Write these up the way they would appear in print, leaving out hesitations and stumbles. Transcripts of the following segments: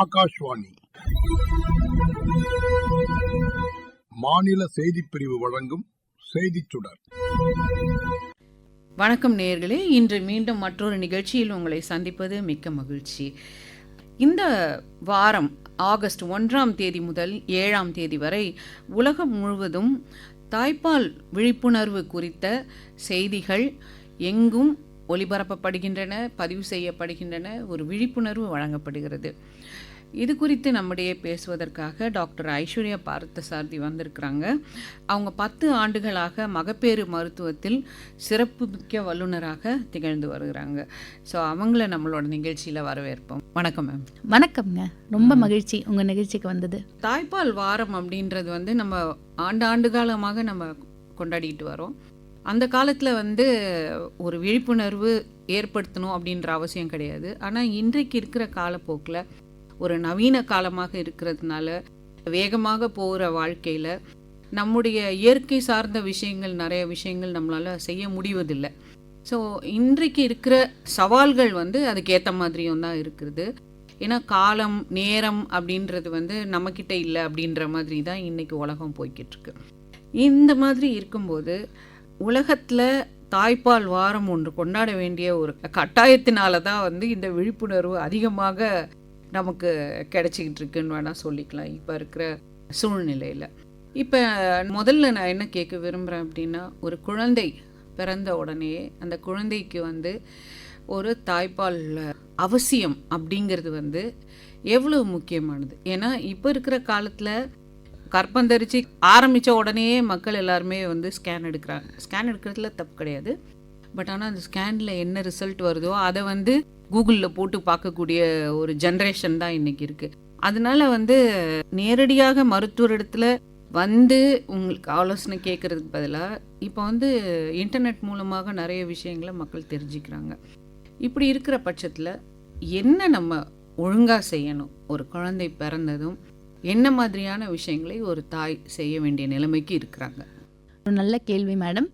ஆகாஷ்வாணி மாநில செய்திப்பிரிவு வழங்கும் செய்திச் சுடர். வணக்கம் நேயர்களே, இன்று மீண்டும் மற்றொரு நிகழ்ச்சியில் உங்களை சந்திப்பது மிக்க மகிழ்ச்சி. இந்த வாரம் ஆகஸ்ட் 1ஆம் தேதி முதல் 7ஆம் தேதி வரை உலகம் முழுவதும் தாய்ப்பால் விழிப்புணர்வு குறித்த செய்திகள் எங்கும் ஒளிபரப்பப்படுகின்றன, பதிவு செய்யப்படுகின்றன, ஒரு விழிப்புணர்வு வழங்கப்படுகிறது. இது குறித்து நம்முடைய பேசுவதற்காக டாக்டர் ஐஸ்வர்யா பார்த்தசாரதி வந்திருக்கிறாங்க. அவங்க 10 ஆண்டுகளாக மகப்பேறு மருத்துவத்தில் சிறப்பு மிக்க வல்லுநராக திகழ்ந்து வருகிறாங்க. ஸோ அவங்கள நம்மளோட நிகழ்ச்சியில் வரவேற்போம். வணக்கம் மேம். வணக்கம்ங்க, ரொம்ப மகிழ்ச்சி உங்கள் நிகழ்ச்சிக்கு வந்தது. தாய்ப்பால் வாரம் அப்படின்றது நம்ம ஆண்டு காலமாக நம்ம கொண்டாடிட்டு வரோம். அந்த காலத்தில் ஒரு விழிப்புணர்வு ஏற்படுத்தணும் அப்படின்ற அவசியம் கிடையாது. ஆனால் இன்றைக்கு இருக்கிற காலப்போக்கில் ஒரு நவீன காலமாக இருக்கிறதுனால வேகமாக போகிற வாழ்க்கையில் நம்முடைய இயற்கை சார்ந்த விஷயங்கள், நிறைய விஷயங்கள் நம்மளால் செய்ய முடிவதில்லை. ஸோ இன்றைக்கு இருக்கிற சவால்கள் அதுக்கேற்ற மாதிரியும் தான் இருக்குது. ஏன்னா காலம் நேரம் அப்படின்றது நம்மக்கிட்ட இல்லை அப்படின்ற மாதிரி தான் இன்றைக்கி உலகம் போய்கிட்டு இருக்கு. இந்த மாதிரி இருக்கும்போது உலகத்தில் தாய்ப்பால் வாரம் ஒன்று கொண்டாட வேண்டிய ஒரு கட்டாயத்தினால தான் இந்த விழிப்புணர்வு அதிகமாக நமக்கு கிடைச்சிக்கிட்டு இருக்குன்னு வேணால் சொல்லிக்கலாம் இப்போ இருக்கிற சூழ்நிலையில். இப்போ முதல்ல நான் என்ன கேட்க விரும்புகிறேன் அப்படின்னா, ஒரு குழந்தை பிறந்த உடனே அந்த குழந்தைக்கு ஒரு தாய்ப்பால் அவசியம் அப்படிங்கிறது எவ்வளோ முக்கியமானது. ஏன்னா இப்போ இருக்கிற காலத்தில் கற்பந்தரிச்சு ஆரம்பித்த உடனே மக்கள் எல்லாருமே ஸ்கேன் எடுக்கிறாங்க. ஸ்கேன் எடுக்கிறதுல தப்பு கிடையாது. பட் ஆனால் அந்த ஸ்கேனில் என்ன ரிசல்ட் வருதோ அதை கூகுளில் போட்டு பார்க்கக்கூடிய ஒரு ஜென்ரேஷன் தான் இன்றைக்கி இருக்குது. அதனால நேரடியாக மருத்துவரிடத்தில் உங்களுக்கு ஆலோசனை கேட்குறதுக்கு பதிலாக இப்போ இன்டர்நெட் மூலமாக நிறைய விஷயங்களை மக்கள் தெரிஞ்சுக்கிறாங்க. இப்படி இருக்கிற பட்சத்தில் என்ன நம்ம ஒழுங்காக செய்யணும்? ஒரு குழந்தை பிறந்ததும் என்ன மாதிரியான விஷயங்களை ஒரு தாய் செய்ய வேண்டிய நிலைமைக்கு இருக்கிறாங்க? ஒரு நல்ல கேள்வி மேடம்.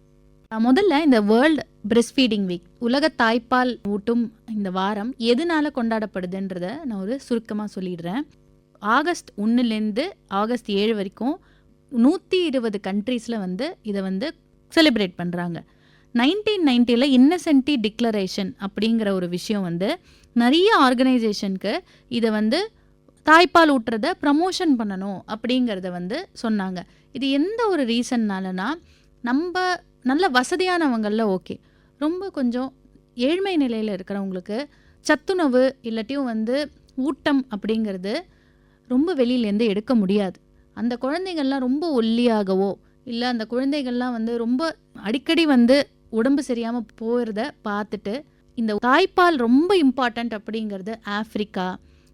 முதல்ல இந்த வேர்ல்டு பிரெஸ்ட் ஃபீடிங் வீக், உலக தாய்ப்பால் ஊட்டும் இந்த வாரம் எதனால கொண்டாடப்படுதுன்றத நான் ஒரு சுருக்கமாக சொல்லிடுறேன். ஆகஸ்ட் 1லேருந்து ஆகஸ்ட் 7 வரைக்கும் 120 கண்ட்ரீஸில் இதை செலிப்ரேட் பண்ணுறாங்க. 1990 இன்னசென்டி டிக்ளரேஷன் அப்படிங்கிற ஒரு விஷயம் நிறைய ஆர்கனைசேஷனுக்கு இதை தாய்ப்பால் ஊட்டுறத ப்ரமோஷன் பண்ணணும் அப்படிங்கிறத சொன்னாங்க. இது எந்த ஒரு ரீசன்னாலனா, நம்ம நல்ல வசதியானவங்களில் ஓகே, ரொம்ப கொஞ்சம் ஏழ்மை நிலையில் இருக்கிறவங்களுக்கு சத்துணவு இல்லாட்டியும் ஊட்டம் அப்படிங்கிறது ரொம்ப வெளியிலேருந்து எடுக்க முடியாது. அந்த குழந்தைகள்லாம் ரொம்ப ஒல்லியாகவோ இல்லை அந்த குழந்தைகள்லாம் ரொம்ப அடிக்கடி உடம்பு சரியாமல் போகிறத பார்த்துட்டு இந்த தாய்ப்பால் ரொம்ப இம்பார்ட்டண்ட் அப்படிங்கிறது ஆஃப்ரிக்கா,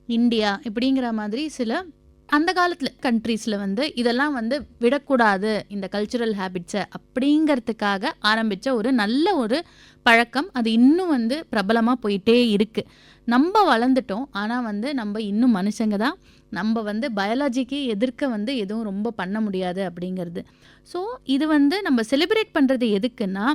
இந்தியா இப்படிங்கிற மாதிரி சில அந்த காலத்தில் கண்ட்ரீஸில் இதெல்லாம் விடக்கூடாது இந்த கல்ச்சுரல் ஹேபிட்ஸை அப்படிங்கிறதுக்காக ஆரம்பித்த ஒரு நல்ல ஒரு பழக்கம். அது இன்னும் பிரபலமாக போயிட்டே இருக்குது. நம்ம வளர்ந்துட்டோம், ஆனால் நம்ம இன்னும் மனுஷங்க தான். நம்ம பயாலஜிக்கு எதிர்க்க எதுவும் ரொம்ப பண்ண முடியாது அப்படிங்கிறது. ஸோ இது நம்ம செலிப்ரேட் பண்ணுறது எதுக்குன்னா,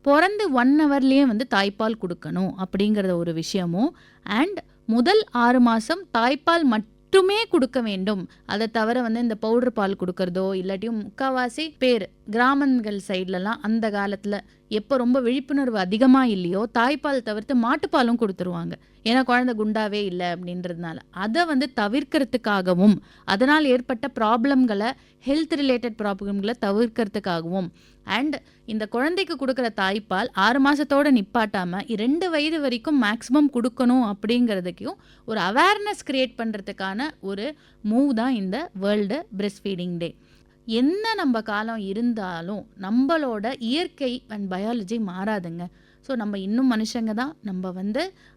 பிறந்து 1 ஹவர்லேயே தாய்ப்பால் கொடுக்கணும் அப்படிங்கிறத ஒரு விஷயமும், அண்ட் முதல் 6 மாதம் தாய்ப்பால் மட்டுமே கொடுக்க வேண்டும். அதை தவிர இந்த பவுடர் பால் கொடுக்கறதோ இல்லாட்டியும் முக்கால்வாசி பேர் கிராமங்கள் சைட்லலாம் அந்த காலத்தில் எப்போ ரொம்ப விழிப்புணர்வு அதிகமாக இல்லையோ தாய்ப்பால் தவிர்த்து மாட்டுப்பாலும் கொடுத்துருவாங்க. ஏன்னா குழந்தை குண்டாவே இல்லை அப்படின்றதுனால அதை தவிர்க்கிறதுக்காகவும் அதனால் ஏற்பட்ட ப்ராப்ளம்களை, ஹெல்த் ரிலேட்டட் ப்ராப்ளம்களை தவிர்க்கிறதுக்காகவும், அண்ட் இந்த குழந்தைக்கு கொடுக்குற தாய்ப்பால் 6 மாதத்தோடு நிப்பாட்டாமல் 2 வயது வரைக்கும் மேக்ஸிமம் கொடுக்கணும் அப்படிங்கிறதுக்கும் ஒரு அவேர்னஸ் கிரியேட் பண்ணுறதுக்கான ஒரு மூவ் தான் இந்த வேர்ல்டு பிரெஸ்ட் ஃபீடிங் டே. என்ன நம்ம காலம் இருந்தாலும் நம்மளோட இயற்கை அண்ட் பயாலஜி மாறாதுங்க. ஸோ நம்ம இன்னும் மனுஷங்க தான். நம்ம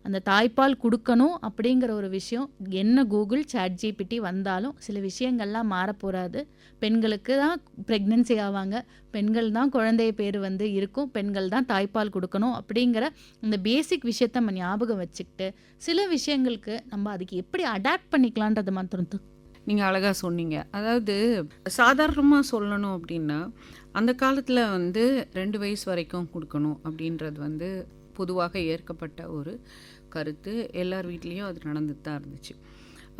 அந்த தாய்ப்பால் கொடுக்கணும் அப்படிங்கிற ஒரு விஷயம் என்ன கூகுள் ChatGPT வந்தாலும் சில விஷயங்கள்லாம் மாறப்போகாது. பெண்களுக்கு தான் ப்ரெக்னென்சி ஆவாங்க, பெண்கள் தான் குழந்தைய பேர் இருக்கும், பெண்கள் தான் தாய்ப்பால் கொடுக்கணும் அப்படிங்கிற இந்த பேசிக் விஷயத்த நம்ம ஞாபகம் வச்சுக்கிட்டு சில விஷயங்களுக்கு நம்ம அதுக்கு எப்படி அடாப்ட் பண்ணிக்கலான்றது மாத்திரம் நீங்கள் அழகாக சொன்னீங்க. அதாவது சாதாரணமாக சொல்லணும் அப்படின்னா, அந்த காலத்தில் 2 வயசு வரைக்கும் கொடுக்கணும் அப்படின்றது பொதுவாக ஏற்கப்பட்ட ஒரு கருத்து. எல்லார் வீட்லேயும் அது நடந்துட்டு தான் இருந்துச்சு.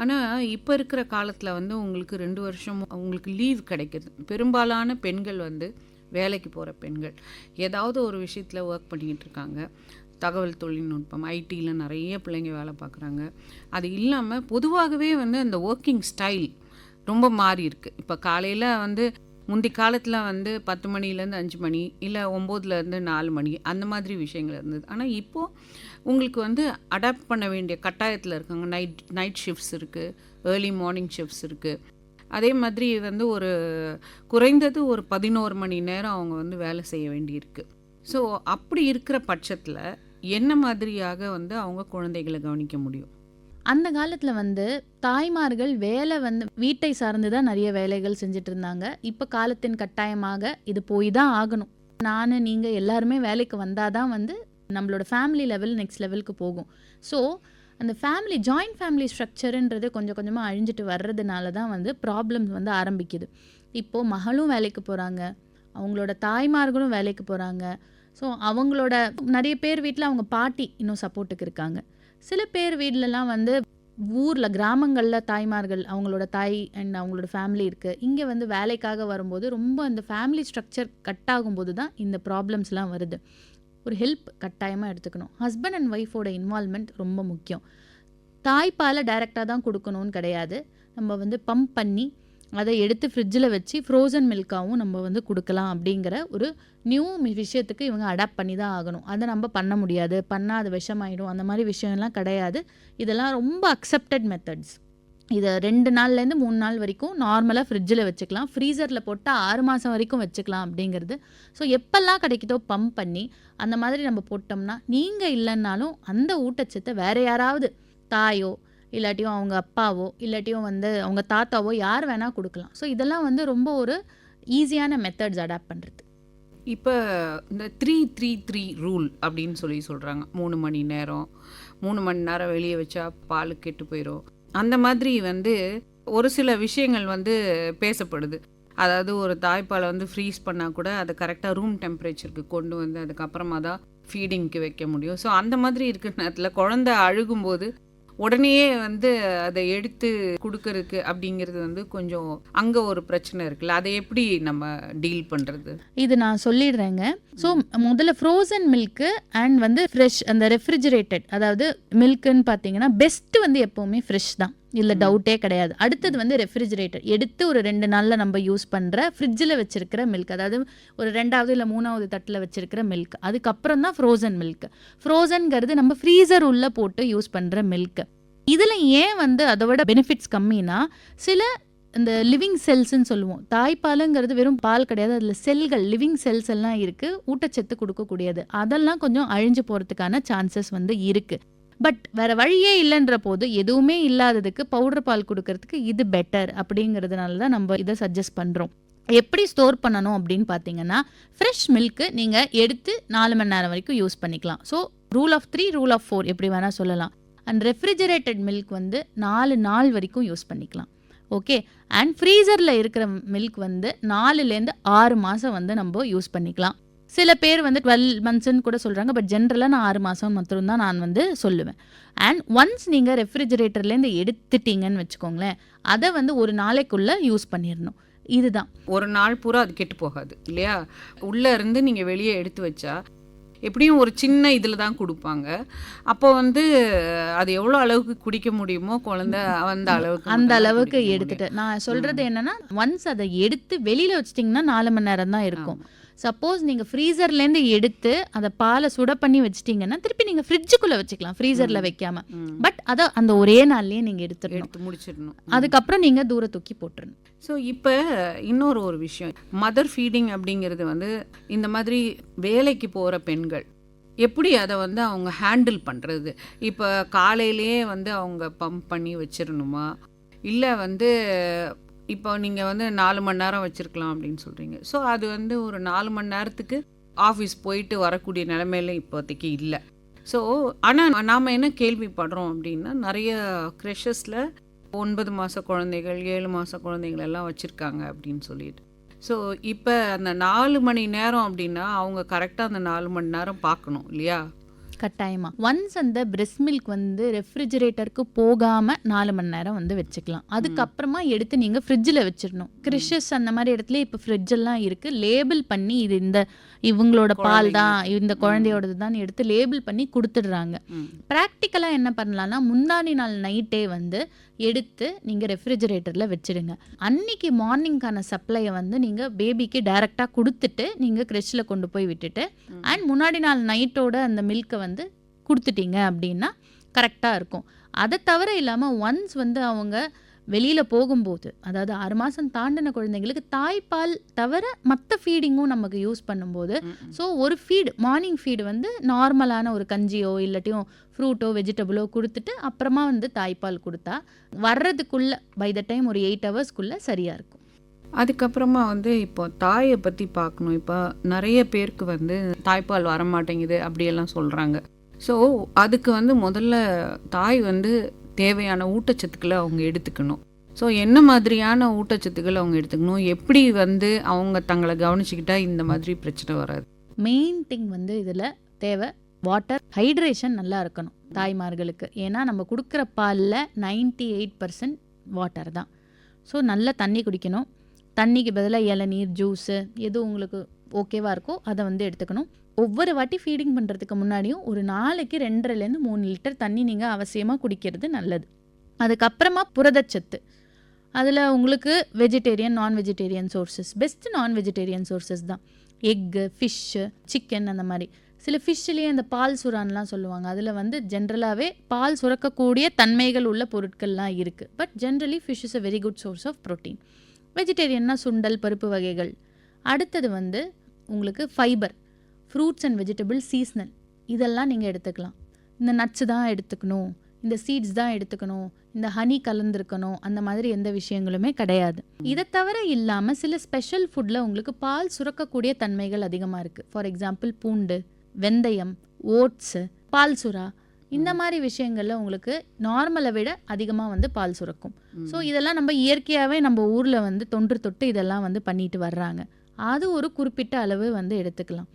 ஆனால் இப்போ இருக்கிற காலத்தில் வந்து உங்களுக்கு 2 வருஷம் உங்களுக்கு லீவ் கிடைக்குது. பெரும்பாலான பெண்கள் வந்து வேலைக்கு போகிற பெண்கள் ஏதாவது ஒரு விஷயத்தில் ஒர்க் பண்ணிக்கிட்டு இருக்காங்க. தகவல் தொழில்நுட்பம், ஐடியில் நிறைய பிள்ளைங்க வேலை பார்க்குறாங்க. அது இல்லாமல் பொதுவாகவே வந்து அந்த ஒர்க்கிங் ஸ்டைல் ரொம்ப மாறி இருக்குது. இப்போ காலையில் வந்து முந்தி காலத்தில் வந்து 10 மணிலேருந்து 5 மணி, இல்லை 9லேருந்து 4 மணி, அந்த மாதிரி விஷயங்கள் இருந்தது. ஆனால் இப்போது உங்களுக்கு வந்து அடாப்ட் பண்ண வேண்டிய கட்டாயத்தில் இருக்காங்க. நைட் ஷிஃப்ட்ஸ் இருக்குது, ஏர்லி மார்னிங் ஷிஃப்ட்ஸ் இருக்குது. அதே மாதிரி வந்து ஒரு குறைந்தது ஒரு 11 மணி நேரம் அவங்க வந்து வேலை செய்ய வேண்டியிருக்கு. ஸோ அப்படி இருக்கிற பட்சத்தில் என்ன மாதிரியாக வந்து அவங்க குழந்தைகளை கவனிக்க முடியும்? அந்த காலத்தில் வந்து தாய்மார்கள் வேலை வந்து வீட்டை சார்ந்து தான் நிறைய வேலைகள் செஞ்சுட்டு இருந்தாங்க. இப்போ காலத்தின் கட்டாயமாக இது போய் தான் ஆகணும். நான் நீங்கள் எல்லாருமே வேலைக்கு வந்தால் தான் வந்து நம்மளோட ஃபேமிலி லெவல் நெக்ஸ்ட் லெவலுக்கு போகும். ஸோ அந்த ஃபேமிலி ஜாயிண்ட் ஃபேமிலி ஸ்ட்ரக்சருன்றது கொஞ்சம் கொஞ்சமாக அழிஞ்சிட்டு வர்றதுனால தான் வந்து ப்ராப்ளம்ஸ் வந்து ஆரம்பிக்குது. இப்போது மகளும் வேலைக்கு போகிறாங்க, அவங்களோட தாய்மார்களும் வேலைக்கு போகிறாங்க. ஸோ அவங்களோட நிறைய பேர் வீட்டில் அவங்க பாட்டி இன்னும் சப்போர்ட்டுக்கு இருக்காங்க. சில பேர் வீட்டிலலாம் வந்து ஊரில் கிராமங்களில் தாய்மார்கள் அவங்களோட தாய் அண்ட் அவங்களோட ஃபேமிலி இருக்குது. இங்கே வந்து வேலைக்காக வரும்போது ரொம்ப அந்த ஃபேமிலி ஸ்ட்ரக்சர் கட் ஆகும்போது தான் இந்த ப்ராப்ளம்ஸ்லாம் வருது. ஒரு ஹெல்ப் கட்டாயமாக எடுத்துக்கணும். ஹஸ்பண்ட் அண்ட் ஒய்ஃபோட இன்வால்மெண்ட் ரொம்ப முக்கியம். தாய்ப்பாலை டைரெக்டாக தான் கொடுக்கணும்னு கிடையாது. நம்ம வந்து பம்ப் பண்ணி அதை எடுத்து ஃப்ரிட்ஜில் வச்சு ஃப்ரோசன் மில்காகவும் நம்ம வந்து கொடுக்கலாம். அப்படிங்கிற ஒரு நியூ விஷயத்துக்கு இவங்க அடாப்ட் பண்ணி தான் ஆகணும். அதை நம்ம பண்ண முடியாது, பண்ணால் அது விஷமாயிடும், அந்த மாதிரி விஷயம்லாம் கிடையாது. இதெல்லாம் ரொம்ப அக்செப்டட் மெத்தட்ஸ். இதை 2 நாள்லேருந்து 3 நாள் வரைக்கும் நார்மலாக ஃப்ரிட்ஜில் வச்சுக்கலாம். ஃப்ரீசரில் போட்டால் 6 மாதம் வரைக்கும் வச்சுக்கலாம் அப்படிங்கிறது. ஸோ எப்பெல்லாம் கிடைக்குதோ பம்ப் பண்ணி அந்த மாதிரி நம்ம போட்டோம்னா நீங்கள் இல்லைன்னாலும் அந்த ஊட்டச்சத்தை வேறு யாராவது தாயோ இல்லாட்டியும் அவங்க அப்பாவோ இல்லாட்டியும் வந்து அவங்க தாத்தாவோ யார் வேணால் கொடுக்கலாம். ஸோ இதெல்லாம் வந்து ரொம்ப ஒரு ஈஸியான மெத்தட்ஸ் அடாப்ட் பண்ணுறது. இப்போ இந்த 3-3-3 ரூல் அப்படின்னு சொல்கிறாங்க. 3 மணி நேரம் 3 மணி நேரம் வெளியே வச்சா பால் கெட்டு போயிடும். அந்த மாதிரி வந்து ஒரு சில விஷயங்கள் வந்து பேசப்படுது. அதாவது ஒரு தாய்ப்பாலை வந்து ஃப்ரீஸ் பண்ணால் கூட அதை கரெக்டாக ரூம் டெம்பரேச்சருக்கு கொண்டு வந்து அதுக்கப்புறமா தான் ஃபீடிங்க்கு வைக்க முடியும். ஸோ அந்த மாதிரி இருக்கிற நேரத்தில் குழந்தை அழுகும்போது உடனே வந்து அதை எடுத்து கொடுக்கறதுக்கு அப்படிங்கிறது வந்து கொஞ்சம் அங்கே ஒரு பிரச்சனை இருக்குல்ல, அதை எப்படி நம்ம டீல் பண்ணுறது? இது நான் சொல்லிடுறேங்க. ஸோ முதல்ல ஃப்ரோசன் மில்க்கு அண்ட் வந்து ஃப்ரெஷ் அந்த ரெஃப்ரிஜரேட்டட் அதாவது மில்க்குன்னு பார்த்தீங்கன்னா பெஸ்ட்டு வந்து எப்போவுமே ஃப்ரெஷ் தான், இல்லை டவுட்டே கிடையாது. அடுத்தது வந்து ரெஃப்ரிஜரேட்டர் எடுத்து ஒரு 2 நாளில் நம்ம யூஸ் பண்ணுற ஃப்ரிட்ஜில் வச்சுருக்கிற மில்க், அதாவது ஒரு 2வது இல்லை 3வது தட்டில் வச்சுருக்கிற மில்க். அதுக்கப்புறம் தான் ஃப்ரோசன் மில்க். ஃப்ரோசன்கிறது நம்ம ஃப்ரீசர் உள்ளே போட்டு யூஸ் பண்ணுற மில்க். இதில் ஏன் வந்து அதை விட பெனிஃபிட்ஸ் கம்மினா சில இந்த லிவிங் செல்ஸ்ன்னு சொல்லுவோம். தாய்ப்பாலுங்கிறது வெறும் பால் கிடையாது, அதில் செல்கள் லிவிங் செல்ஸ் எல்லாம் இருக்குது, ஊட்டச்சத்து கொடுக்கக்கூடியது. அதெல்லாம் கொஞ்சம் அழிஞ்சு போகிறதுக்கான சான்சஸ் வந்து இருக்குது. பட் வேறு வழியே இல்லைன்ற போது எதுவுமே இல்லாததுக்கு பவுடர் பால் கொடுக்கறதுக்கு இது பெட்டர் அப்படிங்கிறதுனால தான் நம்ம இதை சஜஸ்ட் பண்ணுறோம். எப்படி ஸ்டோர் பண்ணணும் அப்படின்னு பார்த்தீங்கன்னா ஃப்ரெஷ் மில்க்கு நீங்கள் எடுத்து 4 மணி நேரம் வரைக்கும் யூஸ் பண்ணிக்கலாம். So rule of 3 rule of 4 எப்படி வேணால் சொல்லலாம். அண்ட் ரெஃப்ரிஜரேட்டட் மில்க் வந்து 4 நாள் வரைக்கும் யூஸ் பண்ணிக்கலாம். ஓகே. அண்ட் ஃப்ரீசரில் இருக்கிற மில்க் வந்து 4லேருந்து 6 மாதம் வந்து நம்ம யூஸ் பண்ணிக்கலாம். சில பேர் வந்து 12 மந்த்ஸ்ன்னு கூட சொல்கிறாங்க. பட் ஜென்ரலாக நான் 6 மாதம் மட்டும்தான் நான் வந்து சொல்லுவேன். அண்ட் ஒன்ஸ் நீங்கள் ரெஃப்ரிஜரேட்டர்லேருந்து எடுத்துட்டீங்கன்னு வச்சுக்கோங்களேன், அதை வந்து ஒரு நாளைக்குள்ளே யூஸ் பண்ணிடணும். இதுதான். ஒரு நாள் பூரா அது கெட்டு போகாது இல்லையா? உள்ளே இருந்து நீங்கள் வெளியே எடுத்து வச்சா எப்படியும் ஒரு சின்ன இதில் தான் கொடுப்பாங்க. அப்போ வந்து அது எவ்வளோ அளவுக்கு குடிக்க முடியுமோ குழந்தை அந்த அளவுக்கு எடுத்துட்டு நான் சொல்கிறது என்னென்னா ஒன்ஸ் அதை எடுத்து வெளியில் வச்சிட்டிங்கன்னா 4 மணி நேரம் தான் இருக்கும். சப்போஸ் நீங்கள் ஃப்ரீசர்லேருந்து எடுத்து அதை பாலை சுட பண்ணி வச்சிட்டிங்கன்னா திருப்பி நீங்கள் ஃப்ரிட்ஜுக்குள்ளே வச்சுக்கலாம், ஃப்ரீசரில் வைக்காமல். பட் அதை அந்த ஒரே நாள்லேயே நீங்கள் எடுத்து முடிச்சிடணும். அதுக்கப்புறம் நீங்கள் தூர தூக்கி போட்டுடணும். ஸோ இப்போ இன்னொரு விஷயம், மதர் ஃபீடிங் அப்படிங்கிறது வந்து இந்த மாதிரி வேலைக்கு போகிற பெண்கள் எப்படி அதை வந்து அவங்க ஹேண்டில் பண்ணுறது? இப்போ காலையிலேயே வந்து அவங்க பம்ப் பண்ணி வச்சிடணுமா, இல்லை வந்து இப்போ நீங்கள் வந்து 4 மணி நேரம் வச்சுருக்கலாம் அப்படின்னு சொல்கிறீங்க. ஸோ அது வந்து ஒரு 4 மணி நேரத்துக்கு ஆஃபீஸ் போயிட்டு வரக்கூடிய நிலைமையில இப்போதைக்கு இல்லை. ஸோ ஆனால் நாம் என்ன கேள்விப்படுறோம் அப்படின்னா நிறைய க்ரெஷஸில் 9 மாத குழந்தைகள் 7 மாத குழந்தைகள் எல்லாம் வச்சுருக்காங்க அப்படின்னு சொல்லிட்டு. ஸோ இப்போ அந்த 4 மணி நேரம் அப்படின்னா அவங்க கரெக்டாக அந்த 4 மணி நேரம் பார்க்கணும் இல்லையா? கட்டாயமா ஒன்ஸ் அந்த பிரெஸ்ட் மில்க் வந்து ரெஃப்ரிஜரேட்டருக்கு போகாம 4 மணி நேரம் வந்து வச்சுக்கலாம். அதுக்கப்புறமா எடுத்து நீங்க ஃப்ரிட்ஜில் வச்சிடணும். கிறிஷஸ் அந்த மாதிரி இடத்துல இப்போ ஃப்ரிட்ஜ் எல்லாம் இருக்கு, லேபிள் பண்ணி இது இவங்களோட பால் தான், இந்த குழந்தையோடது தான் எடுத்து லேபிள் பண்ணி கொடுத்துடுறாங்க. ப்ராக்டிக்கலா என்ன பண்ணலாம்னா முந்தானி நாள் நைட்டே வந்து எடுத்து நீங்க ரெஃப்ரிஜரேட்டர்ல வச்சிடுங்க. அன்னைக்கு மார்னிங்கான சப்ளையை வந்து நீங்க பேபிக்கு டைரக்டா கொடுத்துட்டு நீங்க கிரெஷ்ல கொண்டு போய் விட்டுட்டு அண்ட் முன்னாடி நாள் நைட்டோட அந்த மில்கை வந்து கொடுத்துட்டீங்க அப்படின்னா கரெக்டாக இருக்கும். அதை தவிர இல்லாமல் ஒன்ஸ் வந்து அவங்க வெளியில் போகும்போது, அதாவது 6 மாதம் தாண்டின குழந்தைங்களுக்கு தாய்ப்பால் தவிர மற்ற ஃபீடிங்கும் நமக்கு யூஸ் பண்ணும்போது, ஸோ ஒரு ஃபீடு மார்னிங் ஃபீடு வந்து நார்மலான ஒரு கஞ்சியோ இல்லாட்டியும் ஃப்ரூட்டோ வெஜிடபிளோ கொடுத்துட்டு அப்புறமா வந்து தாய்ப்பால் கொடுத்தா வர்றதுக்குள்ளே பை த டைம் ஒரு 8 ஹவர்ஸ்க்குள்ளே சரியாக இருக்கும். அதுக்கப்புறமா வந்து இப்போ தாயை பற்றி பார்க்கணும். இப்போ நிறைய பேருக்கு வந்து தாய்ப்பால் வரமாட்டேங்குது அப்படியெல்லாம் சொல்கிறாங்க. ஸோ அதுக்கு வந்து முதல்ல தாய் வந்து தேவையான ஊட்டச்சத்துக்களை அவங்க எடுத்துக்கணும். ஸோ என்ன மாதிரியான ஊட்டச்சத்துக்கள் அவங்க எடுத்துக்கணும், எப்படி வந்து அவங்க தங்களை கவனிச்சுக்கிட்டா இந்த மாதிரி பிரச்சனை வராது? மெயின் திங் வந்து இதில் தேவை வாட்டர் ஹைட்ரேஷன் நல்லா இருக்கணும் தாய்மார்களுக்கு. ஏன்னா நம்ம கொடுக்குற பாலில் 98% வாட்டர் தான். ஸோ நல்லா தண்ணி குடிக்கணும். தண்ணிக்கு பதிலாக இளநீர், ஜூஸு எது உங்களுக்கு ஓகேவாக இருக்கோ அதை வந்து எடுத்துக்கணும். ஒவ்வொரு வாட்டி ஃபீடிங் பண்ணுறதுக்கு முன்னாடியும் ஒரு நாளைக்கு 2.5 to 3 லிட்டர் தண்ணி நீங்கள் அவசியமாக குடிக்கிறது நல்லது. அதுக்கப்புறமா புரதச்சத்து, அதில் உங்களுக்கு வெஜிடேரியன், நான் வெஜிடேரியன் சோர்சஸ், பெஸ்ட் நான் வெஜிடேரியன் சோர்சஸ் தான் எக்கு, ஃபிஷ்ஷு, சிக்கன். அந்த மாதிரி சில ஃபிஷ்ஷுலேயே இந்த பால் சுறான்லாம் சொல்லுவாங்க, அதில் வந்து ஜென்ரலாகவே பால் சுரக்கக்கூடிய தன்மைகள் உள்ள பொருட்கள்லாம் இருக்குது. But generally fish is a very good source of protein. வெஜிடேரியன்னா சுண்டல், பருப்பு வகைகள். அடுத்தது வந்து உங்களுக்கு fibre, fruits and vegetable seasonal, இதெல்லாம் நீங்கள் எடுத்துக்கலாம். இந்த நட்ஸு தான் எடுத்துக்கணும், இந்த சீட்ஸ் தான் எடுத்துக்கணும், இந்த ஹனி கலந்துருக்கணும், அந்த மாதிரி எந்த விஷயங்களுமே கிடையாது. இதை தவிர இல்லாமல் சில ஸ்பெஷல் ஃபுட்டில் உங்களுக்கு பால் சுரக்கக்கூடிய தன்மைகள் அதிகமாக இருக்குது. ஃபார் எக்ஸாம்பிள் பூண்டு, வெந்தயம், ஓட்ஸு, பால் சுறா, இந்த மாதிரி விஷயங்களில் உங்களுக்கு நார்மலை விட அதிகமாக வந்து பால் சுரக்கும். ஸோ இதெல்லாம் நம்ம இயற்கையாகவே நம்ம ஊரில் வந்து தொன்று தொட்டு இதெல்லாம் வந்து பண்ணிட்டு வர்றாங்க. அது ஒரு குறிப்பிட்ட அளவு வந்து எடுத்துக்கலாம்.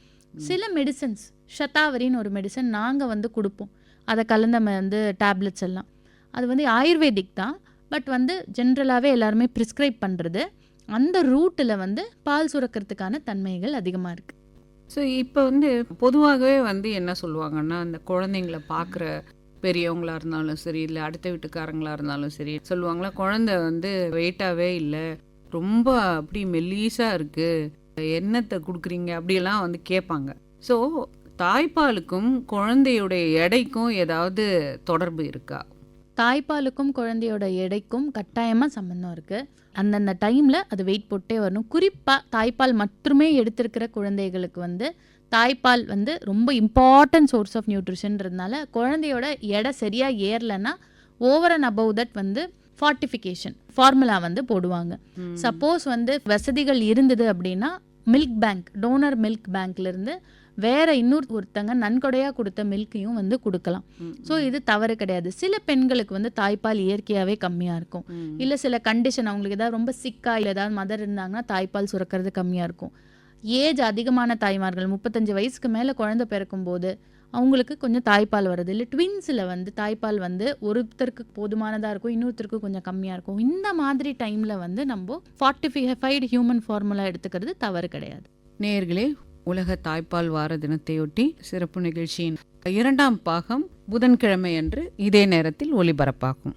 சில மெடிசன்ஸ், ஷதாவரின்னு ஒரு மெடிசன் நாங்கள் வந்து கொடுப்போம், அதை கலந்த வந்து டேப்லெட்ஸ் எல்லாம், அது வந்து ஆயுர்வேதிக் தான். பட் வந்து ஜென்ரலாகவே எல்லாருமே ப்ரிஸ்கிரைப் பண்ணுறது, அந்த ரூட்டில் வந்து பால் சுரக்கிறதுக்கான தன்மைகள் அதிகமாக இருக்குது. ஸோ இப்போ வந்து பொதுவாகவே வந்து என்ன சொல்லுவாங்கன்னா, அந்த குழந்தைங்கள பார்க்குற பெரியவங்களா இருந்தாலும் சரி, இல்லை அடுத்த வீட்டுக்காரங்களா இருந்தாலும் சரி, சொல்லுவாங்களா குழந்தை வந்து வெயிட்டாகவே இல்லை, ரொம்ப அப்படி மெல்லீஸாக இருக்குது, என்னத்தை கொடுக்குறீங்க அப்படியெல்லாம் வந்து கேட்பாங்க. ஸோ தாய்ப்பாலுக்கும் குழந்தையுடைய எடைக்கும் ஏதாவது தொடர்பு இருக்கா? தாய்ப்பாலுக்கும் குழந்தையோட எடைக்கும் கட்டாயமாக சம்மந்தம் இருக்குது. அந்தந்த டைமில் அது வெயிட் போட்டே வரணும். குறிப்பாக தாய்ப்பால் மட்டுமே எடுத்திருக்கிற குழந்தைகளுக்கு வந்து தாய்ப்பால் வந்து ரொம்ப இம்பார்ட்டன்ட் சோர்ஸ் ஆஃப் நியூட்ரிஷன்றதுனால குழந்தையோட எடை சரியாக ஏறலைன்னா ஓவர் அண்ட் அபவ் தட் வந்து ஃபார்ட்டிஃபிகேஷன் ஃபார்முலா வந்து போடுவாங்க. சப்போஸ் வந்து வசதிகள் இருந்தது அப்படின்னா மில்க் பேங்க், டோனர் மில்க் பேங்க்லேருந்து வேற ஒருத்தங்க நன்கொடையாக கொடுத்த மில்கையும் வந்து கொடுக்கலாம். ஸோ இது தவறு கிடையாது. சில பெண்களுக்கு வந்து தாய்ப்பால் இயற்கையாகவே கம்மியாக இருக்கும், இல்லை சில கண்டிஷன் அவங்களுக்கு ஏதாவது ரொம்ப சிக்காக இல்லை ஏதாவது மதர் இருந்தாங்கன்னா தாய்ப்பால் சுரக்கிறது கம்மியாக இருக்கும். ஏஜ் அதிகமான தாய்மார்கள் 35 வயசுக்கு மேலே குழந்தை பிறக்கும்போது அவங்களுக்கு கொஞ்சம் தாய்ப்பால் வருது, இல்லை ட்வின்ஸில் வந்து தாய்ப்பால் வந்து ஒருத்தருக்கு போதுமானதாக இருக்கும், இன்னொருத்தருக்கு கொஞ்சம் கம்மியாக இருக்கும். இந்த மாதிரி டைமில் வந்து நம்ம ஃபார்ட்டிஃபைடு ஹியூமன் ஃபார்முலா எடுத்துக்கிறது தவறு கிடையாது. நேயர்களே, உலக தாய்ப்பால் வார தினத்தையொட்டி சிறப்பு நிகழ்ச்சியின் 2ஆம் பாகம் புதன்கிழமை அன்று இதே நேரத்தில் ஒளிபரப்பாகும்.